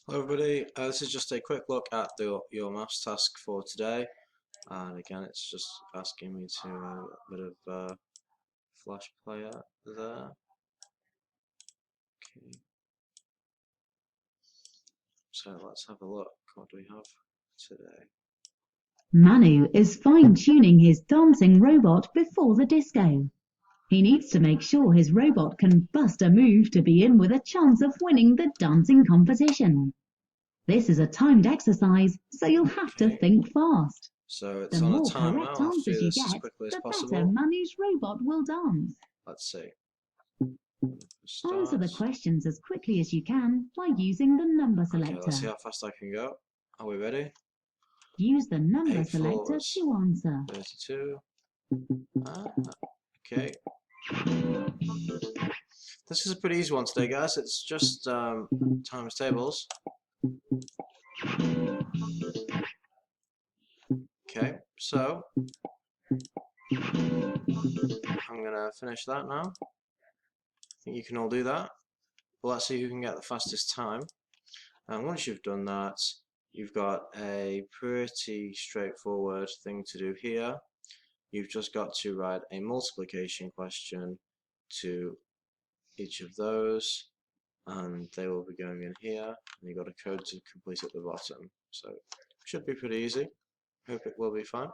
Hello everybody, this is just a quick look at your maths task for today, and again it's just asking me to a bit of flash player there. Okay, so let's have a look. What do we have today? Manu is fine-tuning his dancing robot before the disco. He needs to make sure his robot can bust a move to be in with a chance of winning the dancing competition. This is a timed exercise, so you'll have to Okay, think fast. so The it's on a more time correct now. I'll have to answers do you this as get, quickly as the better possible. Manu's robot will dance. Let's see. Answer Start. the questions as quickly as you can by using the number Okay, let's see selector. how fast I can go. Are we ready? Use the number 8 selector floors, to answer. 32. Okay. This is a pretty easy one today, guys. It's just times tables. Okay, so I'm gonna finish that now. I think you can all do that. But let's see who can get the fastest time. And once you've done that, you've got a pretty straightforward thing to do here. You've just got to write a multiplication question to each of those, and they will be going in here, and you've got a code to complete at the bottom. So it should be pretty easy. Hope it will be fun.